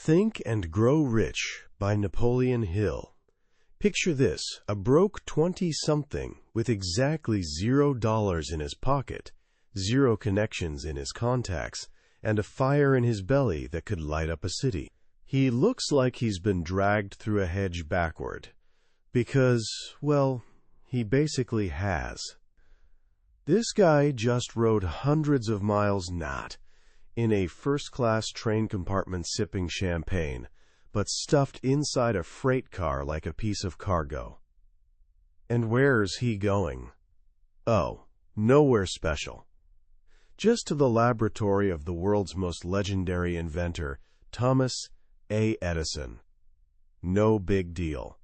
Think and Grow Rich by Napoleon Hill. Picture this, a broke 20-something with exactly $0 in his pocket, 0 connections in his contacts, and a fire in his belly that could light up a city. He looks like he's been dragged through a hedge backward, because, well, he basically has. This guy just rode hundreds of miles in a first-class train compartment sipping champagne, but stuffed inside a freight car like a piece of cargo. And where's he going? Oh, nowhere special. Just to the laboratory of the world's most legendary inventor, Thomas A. Edison. No big deal.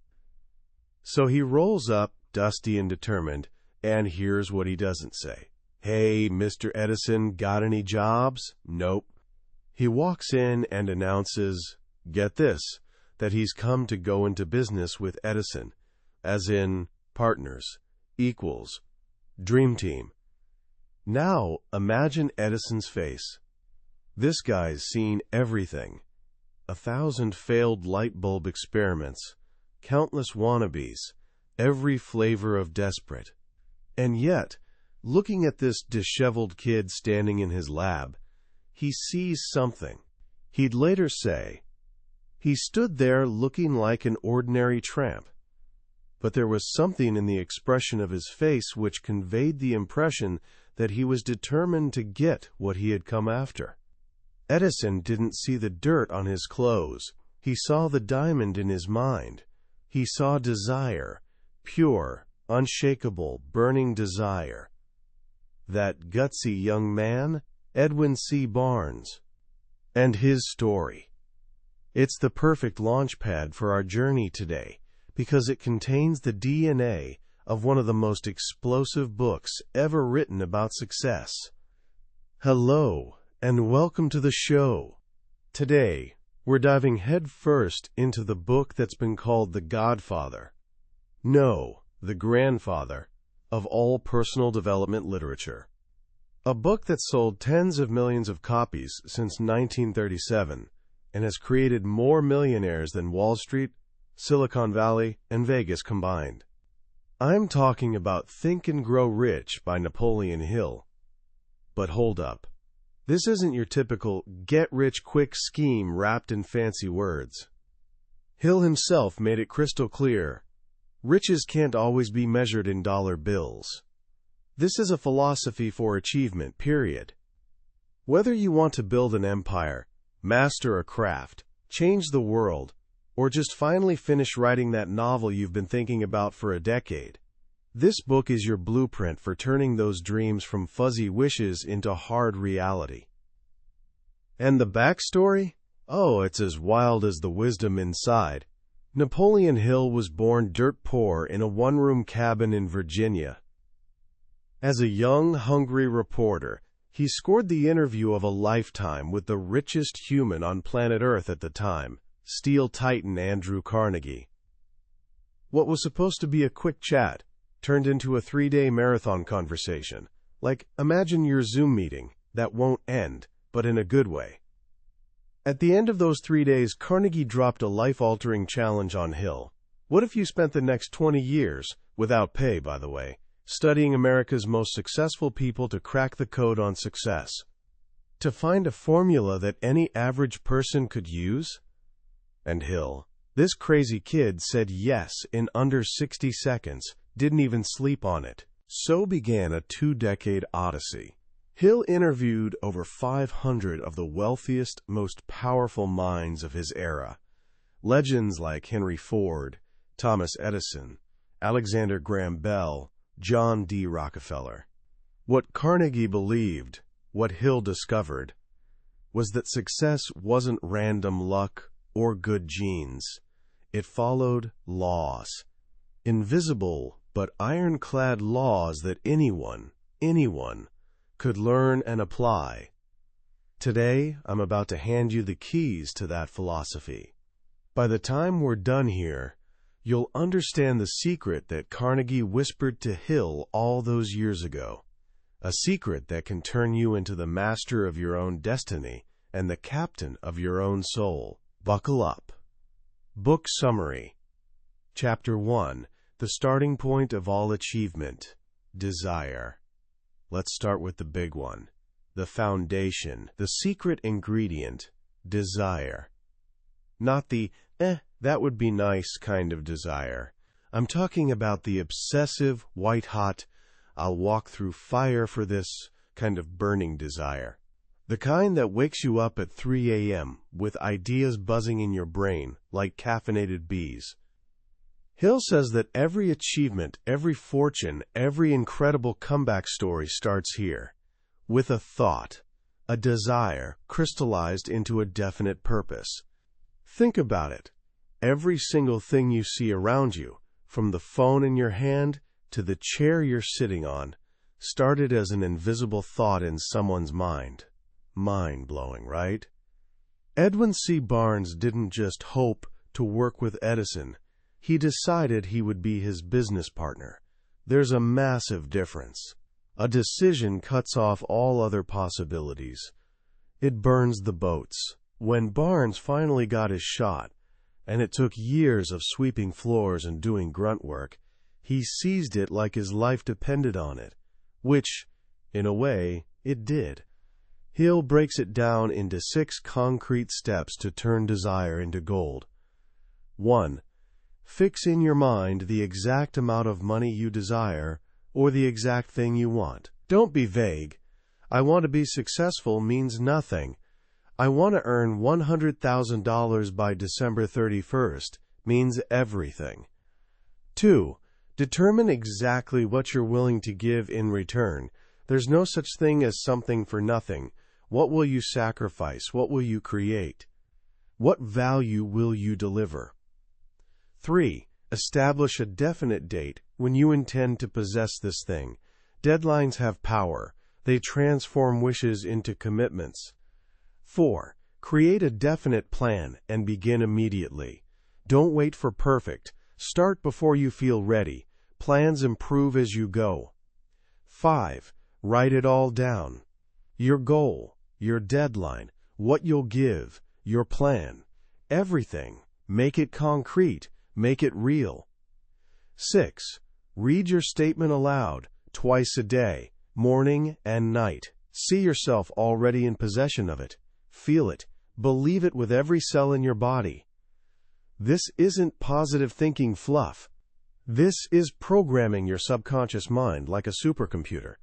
So he rolls up, dusty and determined, and here's what he doesn't say. "Hey, Mr. Edison, got any jobs?" Nope. He walks in and announces, get this, that he's come to go into business with Edison, as in partners, equals, dream team. Now, imagine Edison's face. This guy's seen everything. 1,000 failed light bulb experiments, countless wannabes, every flavor of desperate. And yet, looking at this disheveled kid standing in his lab, he sees something. He'd later say, he stood there looking like an ordinary tramp, but there was something in the expression of his face which conveyed the impression that he was determined to get what he had come after. Edison didn't see the dirt on his clothes. He saw the diamond in his mind. He saw desire, pure, unshakable, burning desire. That gutsy young man, Edwin C. Barnes, and his story. It's the perfect launchpad for our journey today because it contains the DNA of one of the most explosive books ever written about success. Hello, and welcome to the show. Today, we're diving headfirst into the book that's been called the godfather. No, the grandfather of all personal development literature. A book that's sold tens of millions of copies since 1937 and has created more millionaires than Wall Street, Silicon Valley, and Vegas combined. I'm talking about Think and Grow Rich by Napoleon Hill. But hold up. This isn't your typical get-rich-quick scheme wrapped in fancy words. Hill himself made it crystal clear. Riches can't always be measured in dollar bills. This is a philosophy for achievement, period. Whether you want to build an empire, master a craft, change the world, or just finally finish writing that novel you've been thinking about for a decade, this book is your blueprint for turning those dreams from fuzzy wishes into hard reality. And the backstory? Oh, it's as wild as the wisdom inside. Napoleon Hill was born dirt poor in a one-room cabin in Virginia. As a young, hungry reporter, he scored the interview of a lifetime with the richest human on planet Earth at the time, steel titan Andrew Carnegie. What was supposed to be a quick chat turned into a 3-day marathon conversation. Like, imagine your Zoom meeting that won't end, but in a good way. At the end of those 3 days, Carnegie dropped a life-altering challenge on Hill. What if you spent the next 20 years, without pay, by the way, studying America's most successful people to crack the code on success? To find a formula that any average person could use? And Hill, this crazy kid, said yes in under 60 seconds, didn't even sleep on it. So began a 2-decade odyssey. Hill interviewed over 500 of the wealthiest, most powerful minds of his era. Legends like Henry Ford, Thomas Edison, Alexander Graham Bell, John D. Rockefeller. What Carnegie believed, what Hill discovered, was that success wasn't random luck or good genes. It followed laws. Invisible but ironclad laws that anyone could learn and apply. Today, I'm about to hand you the keys to that philosophy. By the time we're done here, you'll understand the secret that Carnegie whispered to Hill all those years ago. A secret that can turn you into the master of your own destiny and the captain of your own soul. Buckle up. Book Summary. Chapter 1. The Starting Point of All Achievement. Desire. Let's start with the big one. The foundation, the secret ingredient, desire. Not the, that would be nice kind of desire. I'm talking about the obsessive, white-hot, I'll walk through fire for this kind of burning desire. The kind that wakes you up at 3 a.m. with ideas buzzing in your brain like caffeinated bees. Hill says that every achievement, every fortune, every incredible comeback story starts here, with a thought, a desire crystallized into a definite purpose. Think about it. Every single thing you see around you, from the phone in your hand to the chair you're sitting on, started as an invisible thought in someone's mind. Mind-blowing, right? Edwin C. Barnes didn't just hope to work with Edison. He decided he would be his business partner. There's a massive difference. A decision cuts off all other possibilities. It burns the boats. When Barnes finally got his shot, and it took years of sweeping floors and doing grunt work, he seized it like his life depended on it, which, in a way, it did. Hill breaks it down into 6 concrete steps to turn desire into gold. 1. Fix in your mind the exact amount of money you desire or the exact thing you want. Don't be vague. I want to be successful means nothing. I want to earn $100,000 by December 31st means everything. 2. Determine exactly what you're willing to give in return. There's no such thing as something for nothing. What will you sacrifice? What will you create? What value will you deliver? 3. Establish a definite date when you intend to possess this thing. Deadlines have power. They transform wishes into commitments. 4. Create a definite plan and begin immediately. Don't wait for perfect. Start before you feel ready. Plans improve as you go. 5. Write it all down. Your goal, your deadline, what you'll give, your plan, everything. Make it concrete. Make it real. 6. Read your statement aloud, twice a day, morning and night. See yourself already in possession of it. Feel it. Believe it with every cell in your body. This isn't positive thinking fluff. This is programming your subconscious mind like a supercomputer.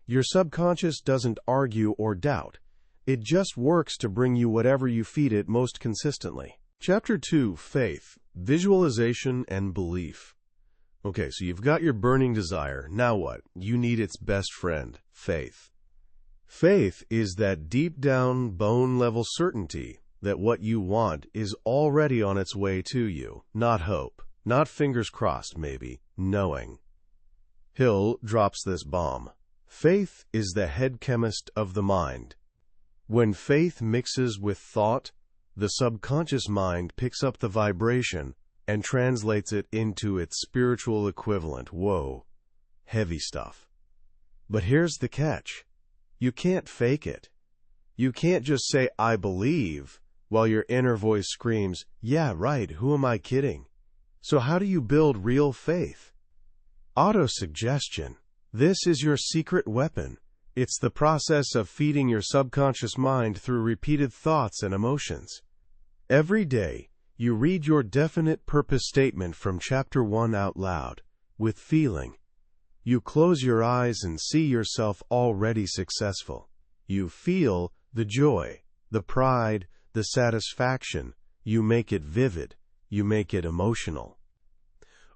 Your subconscious doesn't argue or doubt. It just works to bring you whatever you feed it most consistently. Chapter 2, Faith, Visualization, and Belief. Okay, so you've got your burning desire. Now what? You need its best friend, faith. Faith is that deep down, bone-level certainty that what you want is already on its way to you. Not hope. Not fingers crossed, maybe. Knowing. Hill drops this bomb. Faith is the head chemist of the mind. When faith mixes with thought, the subconscious mind picks up the vibration and translates it into its spiritual equivalent. Whoa, heavy stuff. But here's the catch. You can't fake it. You can't just say, I believe, while your inner voice screams, yeah, right, who am I kidding? So how do you build real faith? Autosuggestion. This is your secret weapon. It's the process of feeding your subconscious mind through repeated thoughts and emotions. Every day, you read your definite purpose statement from Chapter 1 out loud, with feeling. You close your eyes and see yourself already successful. You feel the joy, the pride, the satisfaction. You make it vivid. You make it emotional.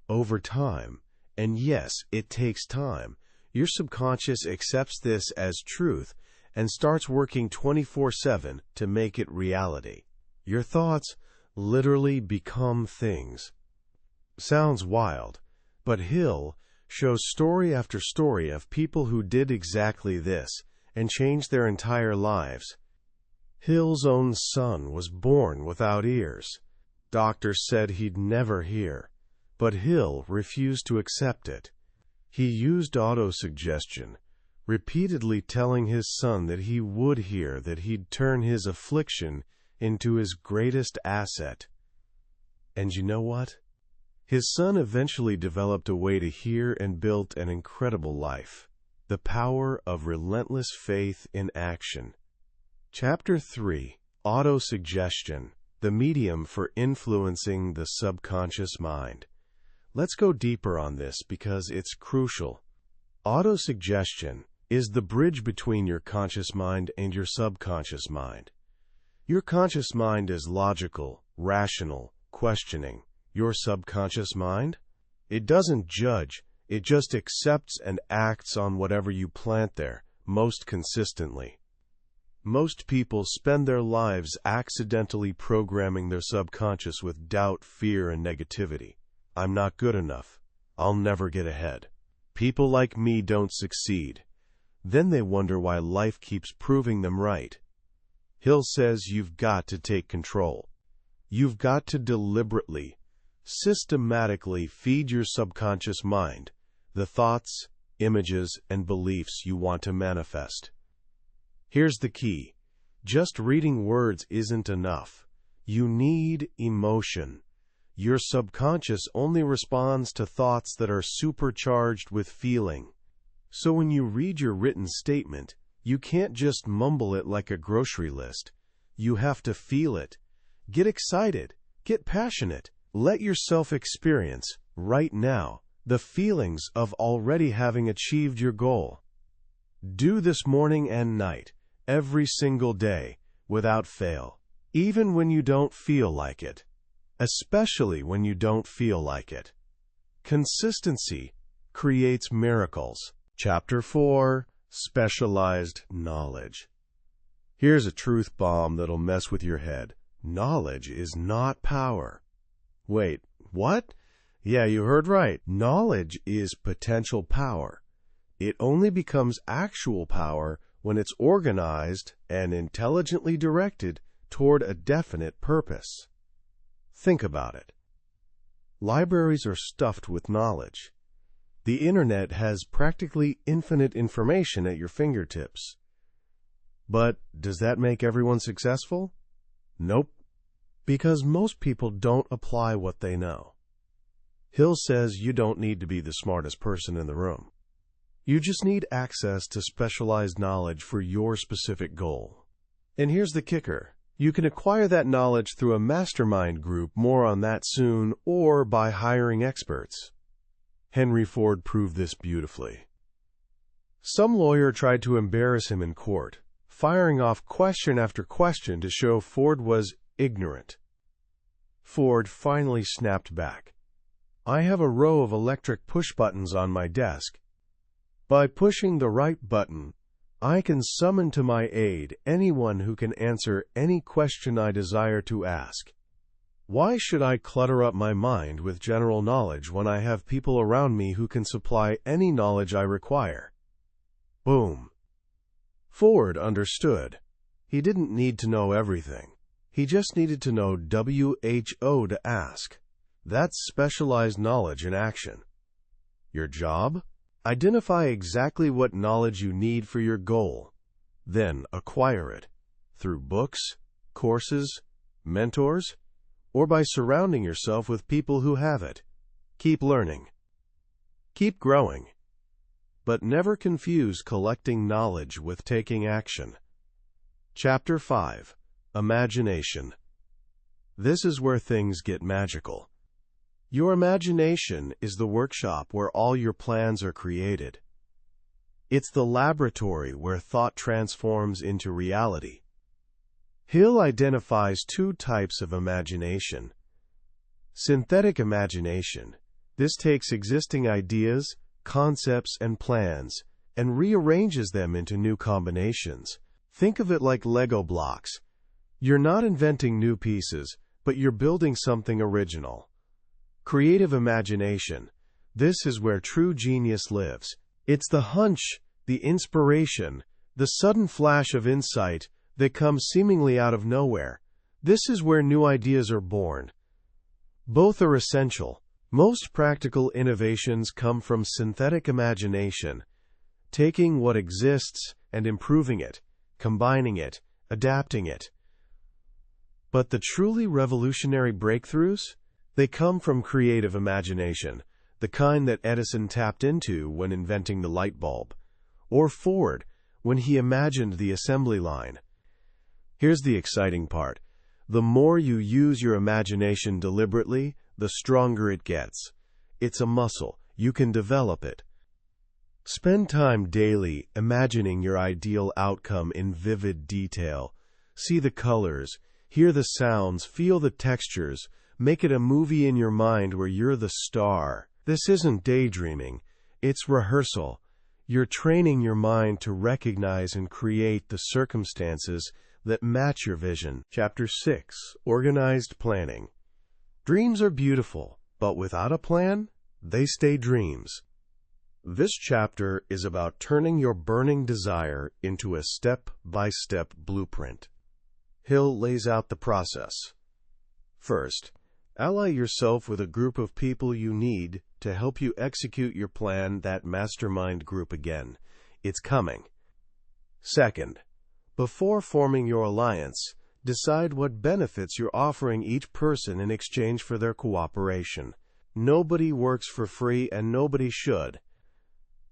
Over time, and yes, it takes time, your subconscious accepts this as truth and starts working 24/7 to make it reality. Your thoughts literally become things. Sounds wild, but Hill shows story after story of people who did exactly this and changed their entire lives. Hill's own son was born without ears. Doctors said he'd never hear, but Hill refused to accept it. He used autosuggestion, repeatedly telling his son that he would hear, that he'd turn his affliction into his greatest asset. And you know what? His son eventually developed a way to hear and built an incredible life. The power of relentless faith in action. Chapter 3. Autosuggestion, the medium for influencing the subconscious mind. Let's go deeper on this because it's crucial. Autosuggestion is the bridge between your conscious mind and your subconscious mind. Your conscious mind is logical, rational, questioning. Your subconscious mind? It doesn't judge. It just accepts and acts on whatever you plant there, most consistently. Most people spend their lives accidentally programming their subconscious with doubt, fear, and negativity. I'm not good enough. I'll never get ahead. People like me don't succeed. Then they wonder why life keeps proving them right. Hill says you've got to take control. You've got to deliberately, systematically feed your subconscious mind the thoughts, images, and beliefs you want to manifest. Here's the key. Just reading words isn't enough. You need emotion. Your subconscious only responds to thoughts that are supercharged with feeling. So when you read your written statement, you can't just mumble it like a grocery list. You have to feel it. Get excited. Get passionate. Let yourself experience, right now, the feelings of already having achieved your goal. Do this morning and night, every single day, without fail, even when you don't feel like it. Especially when you don't feel like it. Consistency creates miracles. Chapter 4. Specialized knowledge. Here's a truth bomb that'll mess with your head. Knowledge is not power. Wait, what? Yeah, you heard right. Knowledge is potential power. It only becomes actual power when it's organized and intelligently directed toward a definite purpose. Think about it. Libraries are stuffed with knowledge. The internet has practically infinite information at your fingertips. But does that make everyone successful? Nope. Because most people don't apply what they know. Hill says you don't need to be the smartest person in the room. You just need access to specialized knowledge for your specific goal. And here's the kicker. You can acquire that knowledge through a mastermind group, more on that soon, or by hiring experts. Henry Ford proved this beautifully. Some lawyer tried to embarrass him in court, firing off question after question to show Ford was ignorant. Ford finally snapped back. I have a row of electric push buttons on my desk. By pushing the right button, I can summon to my aid anyone who can answer any question I desire to ask. Why should I clutter up my mind with general knowledge when I have people around me who can supply any knowledge I require? Boom. Ford understood. He didn't need to know everything. He just needed to know WHO to ask. That's specialized knowledge in action. Your job? Identify exactly what knowledge you need for your goal. Then acquire it through books, courses, mentors, or by surrounding yourself with people who have it. Keep learning. Keep growing. But never confuse collecting knowledge with taking action. Chapter 5. Imagination. This is where things get magical. Your imagination is the workshop where all your plans are created. It's the laboratory where thought transforms into reality. Hill identifies two types of imagination. Synthetic imagination. This takes existing ideas, concepts, and plans and rearranges them into new combinations. Think of it like Lego blocks. You're not inventing new pieces, but you're building something original. Creative imagination. This is where true genius lives. It's the hunch, the inspiration, the sudden flash of insight that comes seemingly out of nowhere. This is where new ideas are born. Both are essential. Most practical innovations come from synthetic imagination, taking what exists and improving it, combining it, adapting it. But the truly revolutionary breakthroughs? They come from creative imagination, the kind that Edison tapped into when inventing the light bulb, or Ford when he imagined the assembly line. Here's the exciting part. The more you use your imagination deliberately, the stronger it gets. It's a muscle. You can develop it. Spend time daily imagining your ideal outcome in vivid detail. See the colors, hear the sounds, feel the textures. Make it a movie in your mind where you're the star. This isn't daydreaming. It's rehearsal. You're training your mind to recognize and create the circumstances that match your vision. Chapter 6. Organized Planning. Dreams are beautiful, but without a plan, they stay dreams. This chapter is about turning your burning desire into a step-by-step blueprint. Hill lays out the process. First, ally yourself with a group of people you need to help you execute your plan. That mastermind group again. It's coming. Second, before forming your alliance, decide what benefits you're offering each person in exchange for their cooperation. Nobody works for free and nobody should.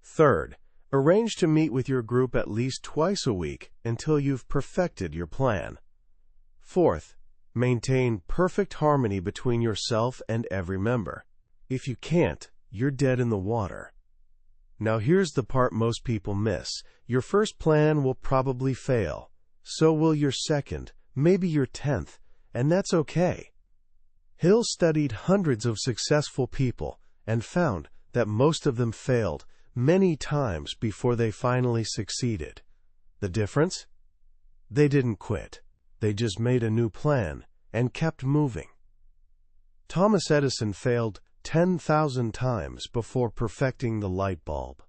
Third, arrange to meet with your group at least twice a week until you've perfected your plan. Fourth, maintain perfect harmony between yourself and every member. If you can't, you're dead in the water. Now here's the part most people miss. Your first plan will probably fail. So will your second, maybe your 10th, and that's okay. Hill studied hundreds of successful people and found that most of them failed many times before they finally succeeded. The difference? They didn't quit. They just made a new plan and kept moving. Thomas Edison failed 10,000 times before perfecting the light bulb.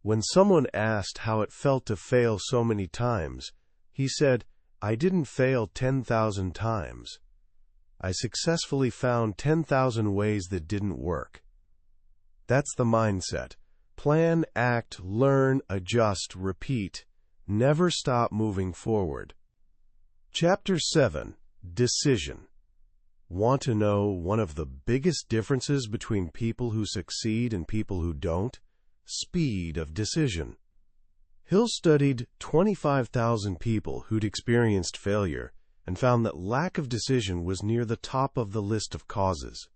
When someone asked how it felt to fail so many times, he said, "I didn't fail 10,000 times. I successfully found 10,000 ways that didn't work." That's the mindset. Plan, act, learn, adjust, repeat. Never stop moving forward. Chapter 7. Decision. Want to know one of the biggest differences between people who succeed and people who don't? Speed of decision. Hill studied 25,000 people who'd experienced failure and found that lack of decision was near the top of the list of causes.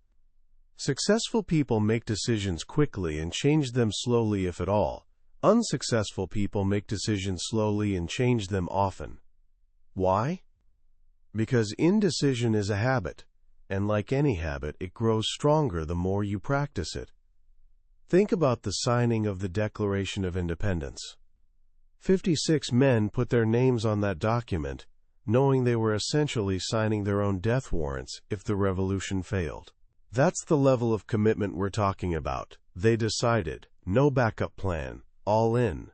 Successful people make decisions quickly and change them slowly, if at all. Unsuccessful people make decisions slowly and change them often. Why? Because indecision is a habit, and like any habit, it grows stronger the more you practice it. Think about the signing of the Declaration of Independence. 56 men put their names on that document, knowing they were essentially signing their own death warrants if the revolution failed. That's the level of commitment we're talking about. They decided, no backup plan, all in.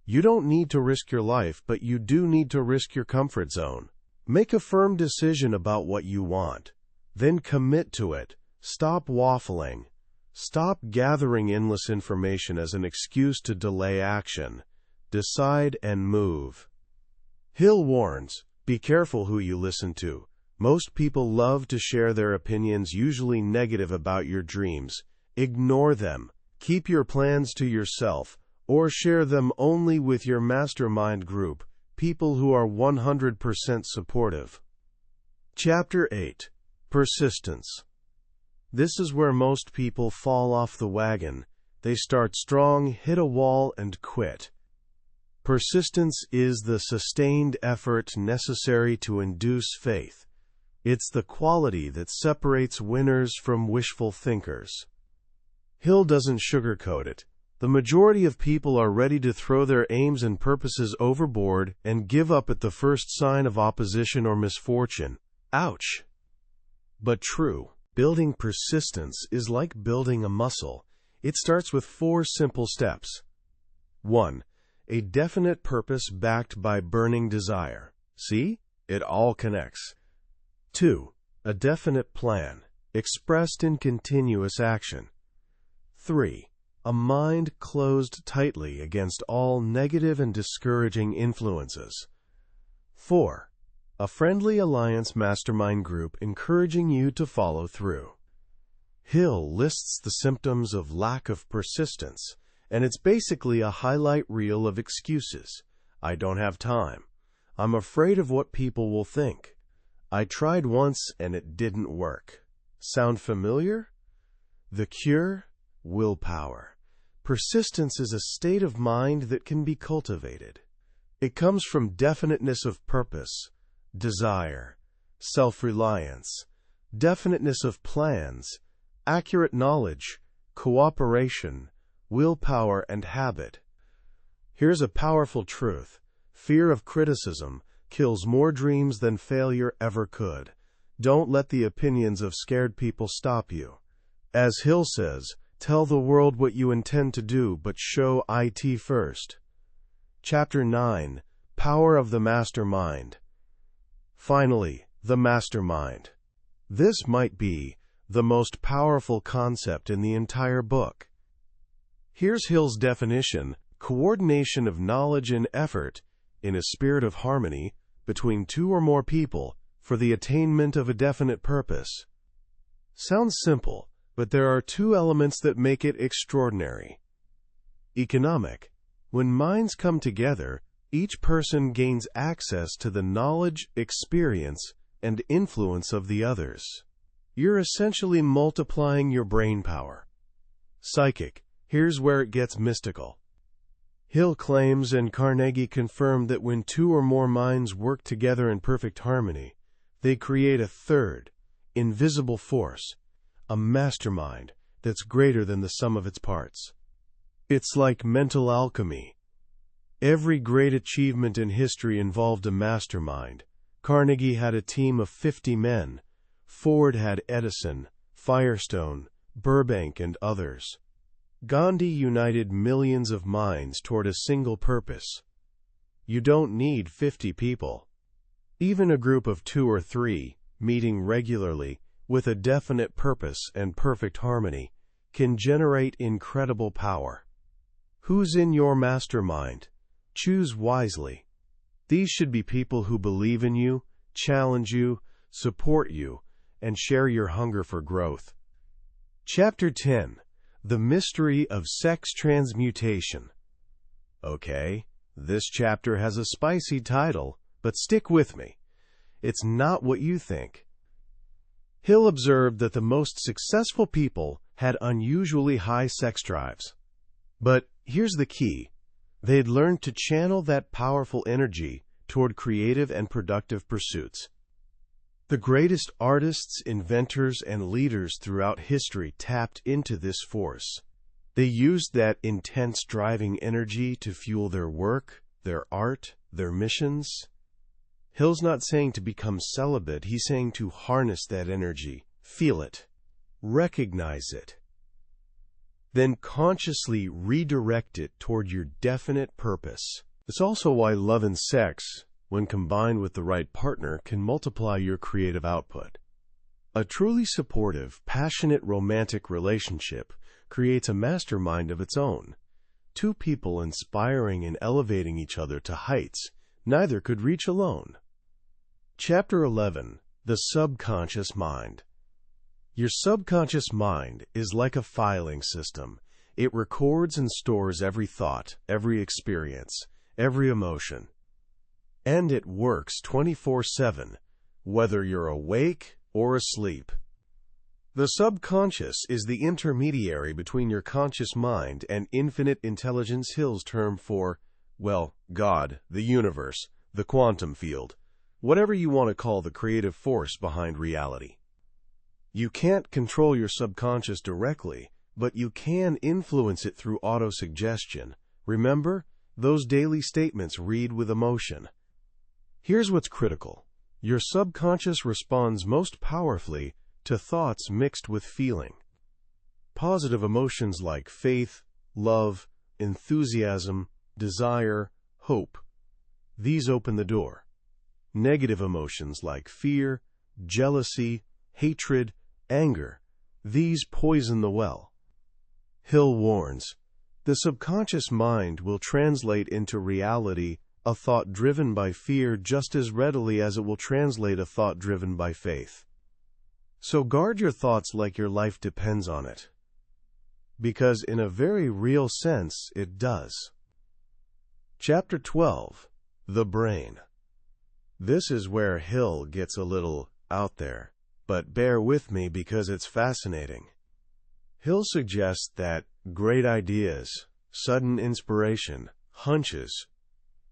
You don't need to risk your life, but you do need to risk your comfort zone. Make a firm decision about what you want. Then commit to it. Stop waffling. Stop gathering endless information as an excuse to delay action. Decide and move. Hill warns, be careful who you listen to. Most people love to share their opinions, usually negative about your dreams. Ignore them. Keep your plans to yourself, or share them only with your mastermind group, people who are 100% supportive. Chapter 8. Persistence. This is where most people fall off the wagon. They start strong, hit a wall, and quit. Persistence is the sustained effort necessary to induce faith. It's the quality that separates winners from wishful thinkers. Hill doesn't sugarcoat it. The majority of people are ready to throw their aims and purposes overboard and give up at the first sign of opposition or misfortune. Ouch! But true. Building persistence is like building a muscle. It starts with 4 simple steps. 1. A definite purpose backed by burning desire. See? It all connects. 2. A definite plan, expressed in continuous action. 3. A mind closed tightly against all negative and discouraging influences. 4. a friendly alliance mastermind group encouraging you to follow through. Hill lists the symptoms of lack of persistence, and it's basically a highlight reel of excuses. I don't have time. I'm afraid of what people will think. I tried once and it didn't work. Sound familiar? The cure? Willpower. Persistence is a state of mind that can be cultivated. It comes from definiteness of purpose, desire, self-reliance, definiteness of plans, accurate knowledge, cooperation, willpower, and habit. Here's a powerful truth. Fear of criticism kills more dreams than failure ever could. Don't let the opinions of scared people stop you. As Hill says, tell the world what you intend to do, but show it first. Chapter 9. Power of the Mastermind. Finally, the mastermind. This might be the most powerful concept in the entire book. Here's Hill's definition: coordination of knowledge and effort in a spirit of harmony between two or more people for the attainment of a definite purpose. Sounds simple, but there are two elements that make it extraordinary. Economic. When minds come together, each person gains access to the knowledge, experience, and influence of the others. You're essentially multiplying your brain power. Psychic. Here's where it gets mystical. Hill claims, and Carnegie confirmed, that when two or more minds work together in perfect harmony, they create a third, invisible force, a mastermind that's greater than the sum of its parts. It's like mental alchemy. Every great achievement in history involved a mastermind. Carnegie had a team of 50 men. Ford had Edison, Firestone, Burbank, and others. Gandhi united millions of minds toward a single purpose. You don't need 50 people. Even a group of 2 or 3, meeting regularly, with a definite purpose and perfect harmony, can generate incredible power. Who's in your mastermind? Choose wisely. These should be people who believe in you, challenge you, support you, and share your hunger for growth. Chapter 10. The Mystery of Sex Transmutation. Okay, this chapter has a spicy title, but stick with me. It's not what you think. Hill observed that the most successful people had unusually high sex drives. But here's the key. They'd learned to channel that powerful energy toward creative and productive pursuits. The greatest artists, inventors, and leaders throughout history tapped into this force. They used that intense driving energy to fuel their work, their art, their missions. Hill's not saying to become celibate. He's saying to harness that energy, feel it, recognize it, then consciously redirect it toward your definite purpose. It's also why love and sex, when combined with the right partner, can multiply your creative output. A truly supportive, passionate romantic relationship creates a mastermind of its own. Two people inspiring and elevating each other to heights neither could reach alone. Chapter 11. The Subconscious Mind. Your subconscious mind is like a filing system. It records and stores every thought, every experience, every emotion. And it works 24/7, whether you're awake or asleep. The subconscious is the intermediary between your conscious mind and infinite intelligence, Hill's term for, well, God, the universe, the quantum field, whatever you want to call the creative force behind reality. You can't control your subconscious directly, but you can influence it through autosuggestion. Remember, those daily statements read with emotion. Here's what's critical. Your subconscious responds most powerfully to thoughts mixed with feeling. Positive emotions like faith, love, enthusiasm, desire, hope. These open the door. Negative emotions like fear, jealousy, hatred, anger. These poison the well. Hill warns, the subconscious mind will translate into reality a thought driven by fear just as readily as it will translate a thought driven by faith. So guard your thoughts like your life depends on it. Because in a very real sense, it does. Chapter 12. The Brain. This is where Hill gets a little out there, but bear with me because it's fascinating. Hill suggests that great ideas, sudden inspiration, hunches,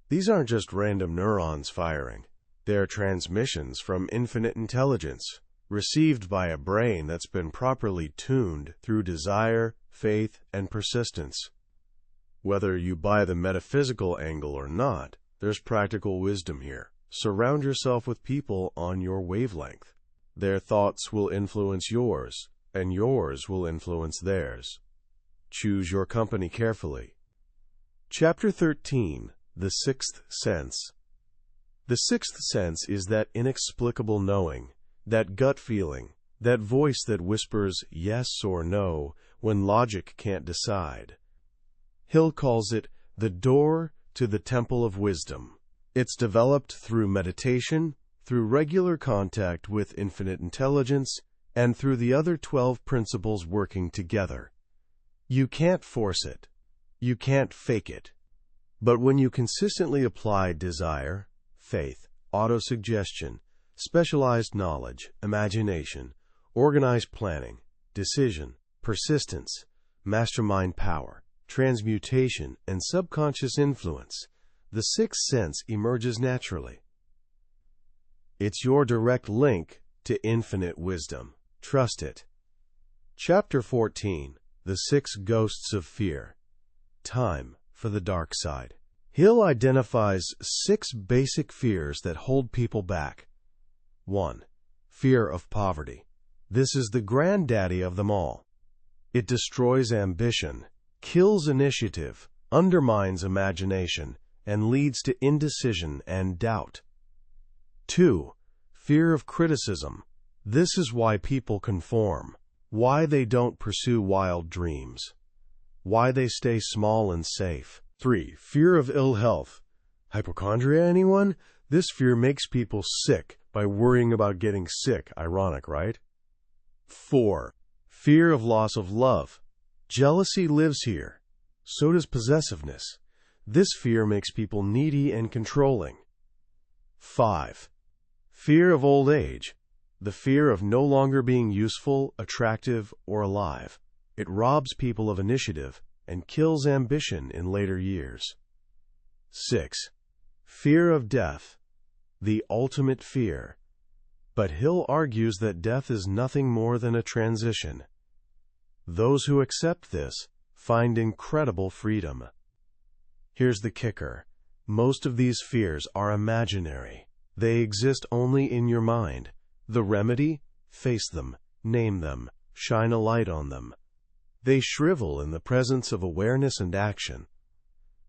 these aren't just random neurons firing. They're transmissions from infinite intelligence, received by a brain that's been properly tuned through desire, faith, and persistence. Whether you buy the metaphysical angle or not, there's practical wisdom here. Surround yourself with people on your wavelength. Their thoughts will influence yours, and yours will influence theirs. Choose your company carefully. Chapter 13. The Sixth Sense. The sixth sense is that inexplicable knowing, that gut feeling, that voice that whispers yes or no when logic can't decide. Hill calls it the door to the temple of wisdom. It's developed through meditation, through regular contact with infinite intelligence, and through the other 12 principles working together. You can't force it. You can't fake it. But when you consistently apply desire, faith, autosuggestion, specialized knowledge, imagination, organized planning, decision, persistence, mastermind power, transmutation, and subconscious influence, the sixth sense emerges naturally. It's your direct link to infinite wisdom. Trust it. Chapter 14. The Six Ghosts of Fear. Time for the dark side. Hill identifies 6 basic fears that hold people back. 1. Fear of poverty. This is the granddaddy of them all. It destroys ambition, kills initiative, undermines imagination, and leads to indecision and doubt. 2. Fear of criticism. This is why people conform, why they don't pursue wild dreams, why they stay small and safe. 3. Fear of ill health. Hypochondria, anyone? This fear makes people sick by worrying about getting sick. Ironic, right? 4. Fear of loss of love. Jealousy lives here. So does possessiveness. This fear makes people needy and controlling. 5. Fear of old age. The fear of no longer being useful, attractive, or alive. It robs people of initiative and kills ambition in later years. 6. Fear of death. The ultimate fear. But Hill argues that death is nothing more than a transition. Those who accept this find incredible freedom. Here's the kicker. Most of these fears are imaginary. They exist only in your mind. The remedy? Face them, name them, shine a light on them. They shrivel in the presence of awareness and action.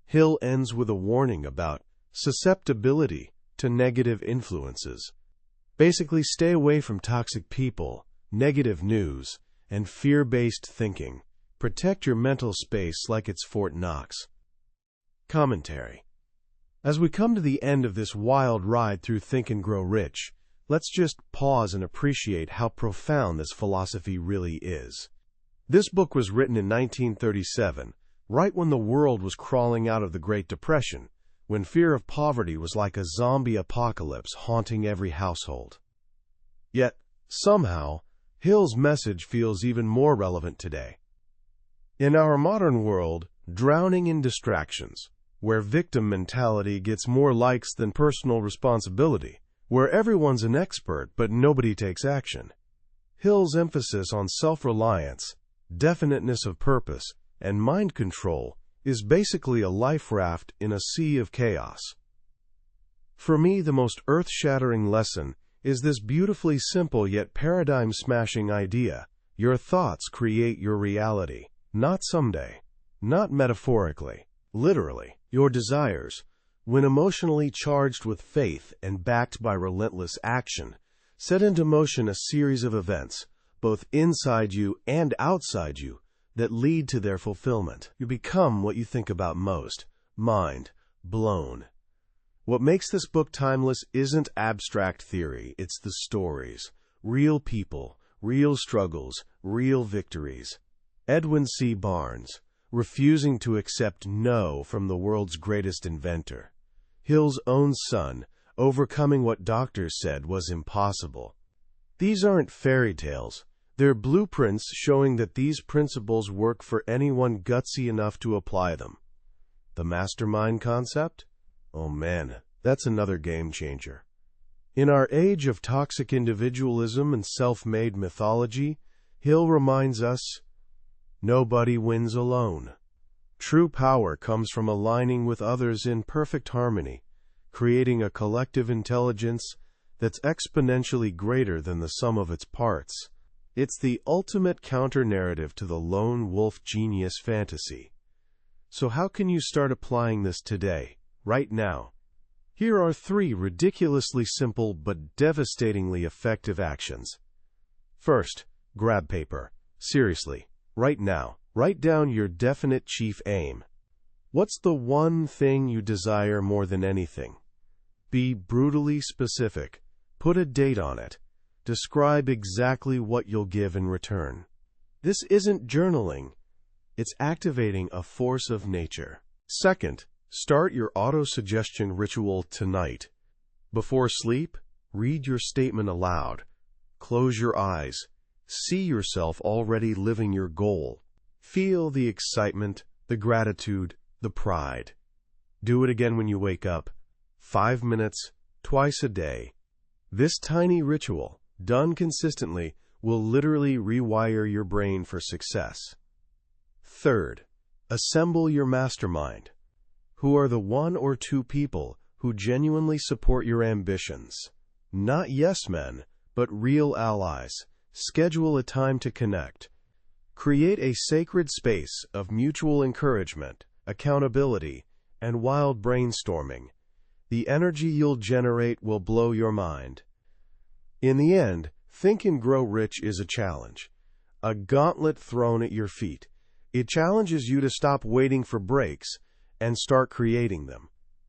Hill ends with a warning about susceptibility to negative influences. Basically, stay away from toxic people, negative news, and fear-based thinking. Protect your mental space like it's Fort Knox. Commentary. As we come to the end of this wild ride through Think and Grow Rich, let's just pause and appreciate how profound this philosophy really is. This book was written in 1937, right when the world was crawling out of the Great Depression, when fear of poverty was like a zombie apocalypse haunting every household. Yet, somehow, Hill's message feels even more relevant today. In our modern world, drowning in distractions, where victim mentality gets more likes than personal responsibility, where everyone's an expert but nobody takes action, Hill's emphasis on self-reliance, definiteness of purpose, and mind control is basically a life raft in a sea of chaos. For me, the most earth-shattering lesson is this beautifully simple yet paradigm-smashing idea: your thoughts create your reality. Not someday, not metaphorically, literally. Your desires, when emotionally charged with faith and backed by relentless action, set into motion a series of events, both inside you and outside you, that lead to their fulfillment. You become what you think about most. Mind blown. What makes this book timeless isn't abstract theory, it's the stories. Real people, real struggles, real victories. Edwin C. Barnes, refusing to accept no from the world's greatest inventor. Hill's own son, overcoming what doctors said was impossible. These aren't fairy tales. They're blueprints showing that these principles work for anyone gutsy enough to apply them. The mastermind concept? Oh man, that's another game changer. In our age of toxic individualism and self-made mythology, Hill reminds us, nobody wins alone. True power comes from aligning with others in perfect harmony, creating a collective intelligence that's exponentially greater than the sum of its parts. It's the ultimate counter-narrative to the lone wolf genius fantasy. So how can you start applying this today, right now? Here are 3 ridiculously simple but devastatingly effective actions. First, grab paper. Seriously, right now, write down your definite chief aim. What's the one thing you desire more than anything? Be brutally specific. Put a date on it. Describe exactly what you'll give in return. This isn't journaling. It's activating a force of nature. Second, start your autosuggestion ritual tonight. Before sleep, read your statement aloud. Close your eyes. See yourself already living your goal. Feel the excitement, the gratitude, the pride. Do it again when you wake up. 5 minutes, twice a day. This tiny ritual, done consistently, will literally rewire your brain for success. Third, assemble your mastermind. Who are the 1 or 2 people who genuinely support your ambitions? Not yes men, but real allies. Schedule a time to connect. Create a sacred space of mutual encouragement, accountability, and wild brainstorming. The energy you'll generate will blow your mind. In the end, Think and Grow Rich is a challenge, a gauntlet thrown at your feet. It challenges you to stop waiting for breaks and start creating them.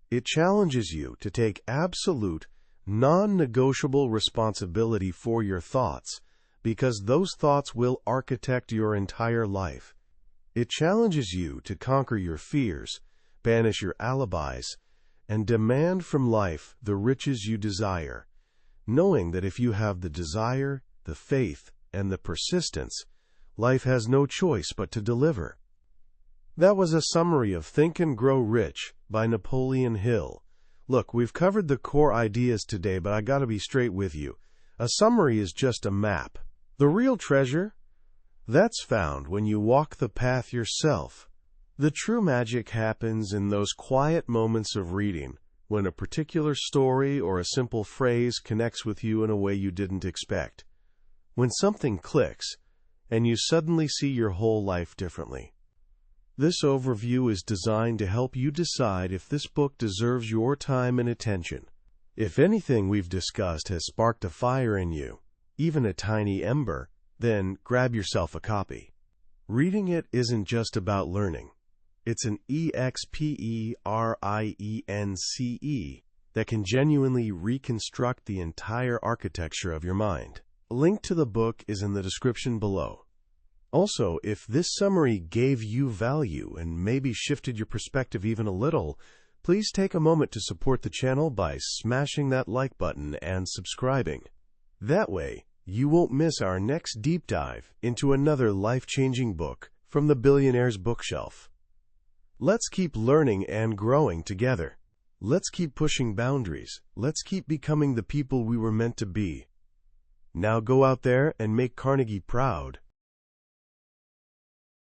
It challenges you to take absolute, non-negotiable responsibility for your thoughts, because those thoughts will architect your entire life. It challenges you to conquer your fears, banish your alibis, and demand from life the riches you desire, knowing that if you have the desire, the faith, and the persistence, life has no choice but to deliver. That was a summary of Think and Grow Rich by Napoleon Hill. Look, we've covered the core ideas today, but I gotta be straight with you. A summary is just a map. The real treasure? That's found when you walk the path yourself. The true magic happens in those quiet moments of reading, when a particular story or a simple phrase connects with you in a way you didn't expect. When something clicks, and you suddenly see your whole life differently. This overview is designed to help you decide if this book deserves your time and attention. If anything we've discussed has sparked a fire in you, even a tiny ember, then grab yourself a copy. Reading it isn't just about learning. It's an experience that can genuinely reconstruct the entire architecture of your mind. A link to the book is in the description below. Also, if this summary gave you value and maybe shifted your perspective even a little, please take a moment to support the channel by smashing that like button and subscribing. That way, you won't miss our next deep dive into another life-changing book from the billionaire's bookshelf. Let's keep learning and growing together. Let's keep pushing boundaries. Let's keep becoming the people we were meant to be. Now go out there and make Carnegie proud.